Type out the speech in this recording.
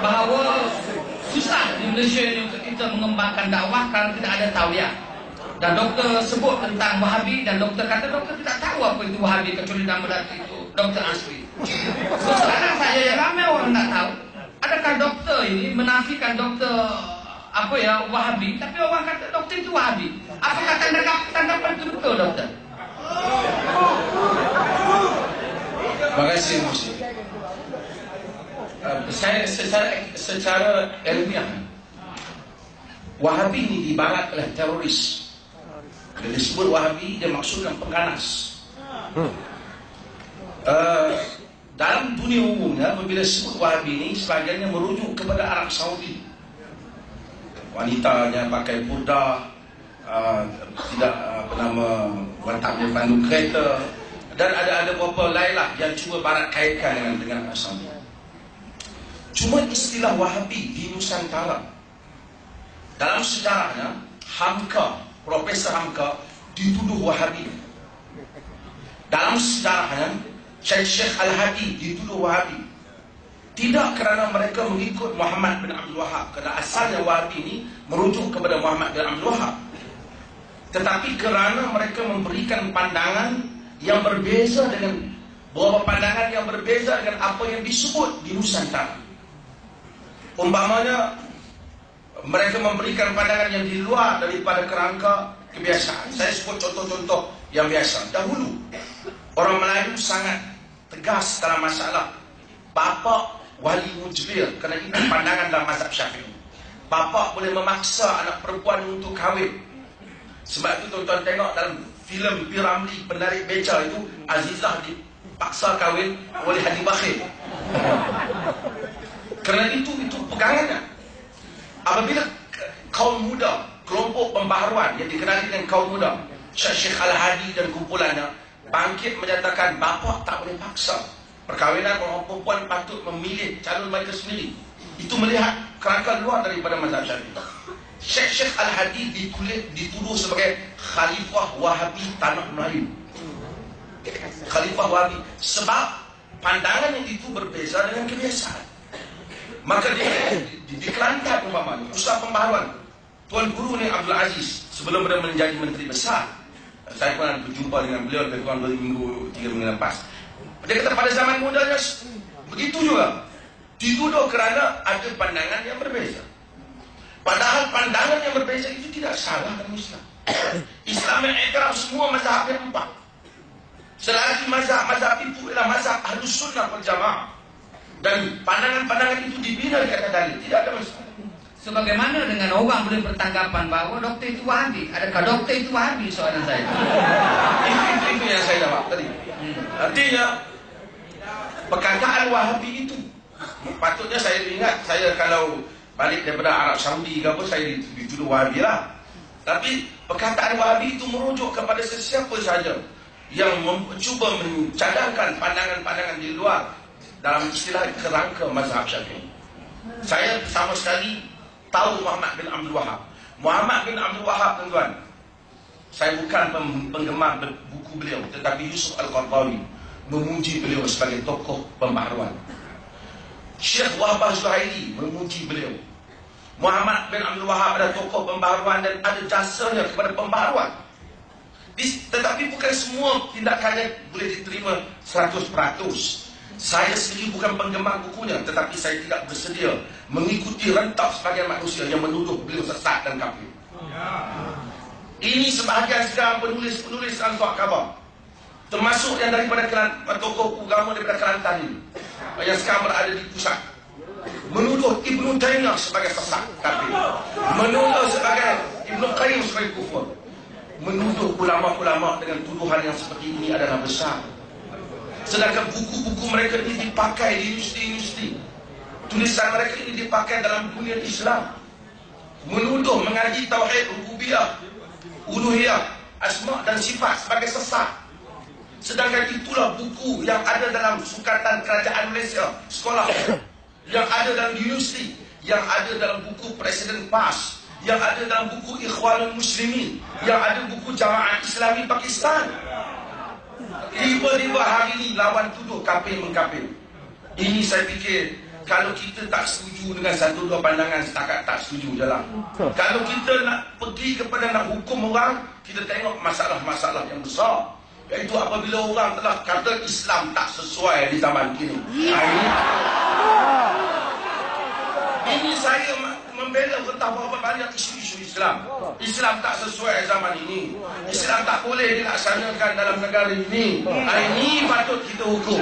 bahawa susah di Malaysia ini untuk kita mengembangkan dakwah kerana tidak ada tauliah. Dan doktor sebut tentang Wahabi dan doktor kata doktor tidak tahu apa itu Wahabi kecuali nama Datuk itu Doktor Asri. So, sekarang saya yang ramai orang tak tahu. Adakah doktor ini menafikan doktor Wahabi, tapi orang kata doktor itu Wahabi. Apakah tanggapan itu betul doktor? Terima kasih Musi. Saya secara ilmiah, Wahabi ini diibarat oleh teroris. Bila disebut Wahabi, dia maksudkan pengganas. Dalam dunia umumnya, bila disebut Wahabi ini, sebagiannya merujuk kepada Arab Saudi. Wanitanya pakai burdah, tidak wataknya pandu kereta, dan ada beberapa lain lah yang cuba barat kaitkan dengan Arab Saudi. Cuma istilah Wahabi di Nusantara, dalam sejarahnya, Hamka, Profesor Hamka dituduh Wahabi. Dalam sejarahnya, Syekh Al-Hadi dituduh Wahabi. Tidak kerana mereka mengikut Muhammad bin Abdul Wahab, kerana asalnya Wahabi ini merujuk kepada Muhammad bin Abdul Wahab, tetapi kerana mereka memberikan pandangan yang berbeza dengan beberapa pandangan yang berbeza dengan apa yang disebut di Nusantara. Umpamanya, mereka memberikan pandangan yang di luar daripada kerangka kebiasaan. Saya sebut contoh-contoh yang biasa. Dahulu, orang Melayu sangat tegas dalam masalah bapa wali mujbir, kerana itu pandangan dalam mazhab Syafi'i. Bapa boleh memaksa anak perempuan untuk kahwin. Sebab itu tuan-tuan tengok dalam filem P. Ramlee Penarik Beca itu, Azizah dipaksa kahwin oleh Hadi Bakhil. Kerana itu pegangannya. Apabila kaum muda, kelompok pembaharuan yang dikenali dengan kaum muda, Syekh Al-Hadi dan kumpulannya bangkit menyatakan bapa tak boleh paksa perkahwinan, orang perempuan patut memilih calon mereka sendiri. Itu melihat kerangka luar daripada mazhab Syafi'i. Syekh Al-Hadi dituduh sebagai Khalifah Wahabi Tanah Melayu. Khalifah Wahabi sebab pandangan yang itu berbeza dengan kebiasaan. Maka dia di Kelantan umpamanya, Pusat Pembaharuan Tuan Guru ni Abdul Aziz, sebelum dia menjadi Menteri Besar, saya pernah berjumpa dengan beliau lebih kurang 2 minggu, 3 minggu lepas. Dia kata pada zaman mudanya begitu juga, dituduh kerana ada pandangan yang berbeza. Padahal pandangan yang berbeza itu tidak salah dalam Islam. Islam yang ikrar semua mazhab yang 4. Selagi mazhab itu adalah mazhab Ahlus Sunnah wal Jamaah, dan pandangan-pandangan itu dibina di atas dalil, tidak ada masalah. Sebagaimana dengan orang boleh bertanggapan bahawa doktor itu Wahabi. Adakah doktor itu Wahabi, soalan saya? Itu yang saya jawab tadi. Artinya, perkataan Wahabi itu, patutnya saya ingat, saya kalau balik daripada Arab Saudi ke apa, saya dituduh Wahabi lah. Tapi perkataan Wahabi itu merujuk kepada sesiapa saja yang mencuba mencadangkan pandangan-pandangan di luar dalam istilah kerangka mazhab Syafi'i. Saya sama sekali tahu Muhammad bin Abdul Wahab. Muhammad bin Abdul Wahab, tuan-tuan, saya bukan penggemar buku beliau, tetapi Yusuf Al-Qaradawi memuji beliau sebagai tokoh pembaharuan. Syekh Wahbah Zuhairi memuji beliau. Muhammad bin Abdul Wahab adalah tokoh pembaharuan dan ada jasanya kepada pembaharuan. Tetapi bukan semua tindakannya boleh diterima 100%. Saya sendiri bukan penggemar bukunya, tetapi saya tidak bersedia mengikuti rentak sebagian manusia yang menuduh beliau sesat dan kafir. Ini sebahagian sekarang penulis-penulis Al-Suat Khabar, termasuk yang daripada tokoh agama daripada Kelantan ini, yang sekarang berada di pusat, menuduh Ibnu Taimiyah sebagai sesat kafir, menuduh sebagai Ibnu Qayyim sebagai kufur, menuduh ulama-ulama dengan tuduhan yang seperti ini adalah besar. Sedangkan buku-buku mereka ini dipakai di universiti-universiti. Tulisan mereka ini dipakai dalam dunia Islam. Menuduh mengaji tauhid rububiyah, uluhiyah, asma dan sifat sebagai sesat. Sedangkan itulah buku yang ada dalam Sukatan Kerajaan Malaysia, sekolah, yang ada dalam universiti, yang ada dalam buku Presiden PAS, yang ada dalam buku Ikhwanul Muslimin, yang ada buku Jamaah Islami Pakistan. Tiba-tiba hari ini lawan tuduh kafir mengkafir. Ini saya fikir kalau kita tak setuju dengan satu dua pandangan, setakat tak setuju je lah. Kalau kita nak pergi kepada nak hukum orang, kita tengok masalah-masalah yang besar. Iaitu apabila orang telah kata Islam tak sesuai di zaman kini. Ini saya membela tentang berapa banyak isu-isu Islam. Islam tak sesuai zaman ini. Islam tak boleh dilaksanakan dalam negara ini. Ini patut kita hukum.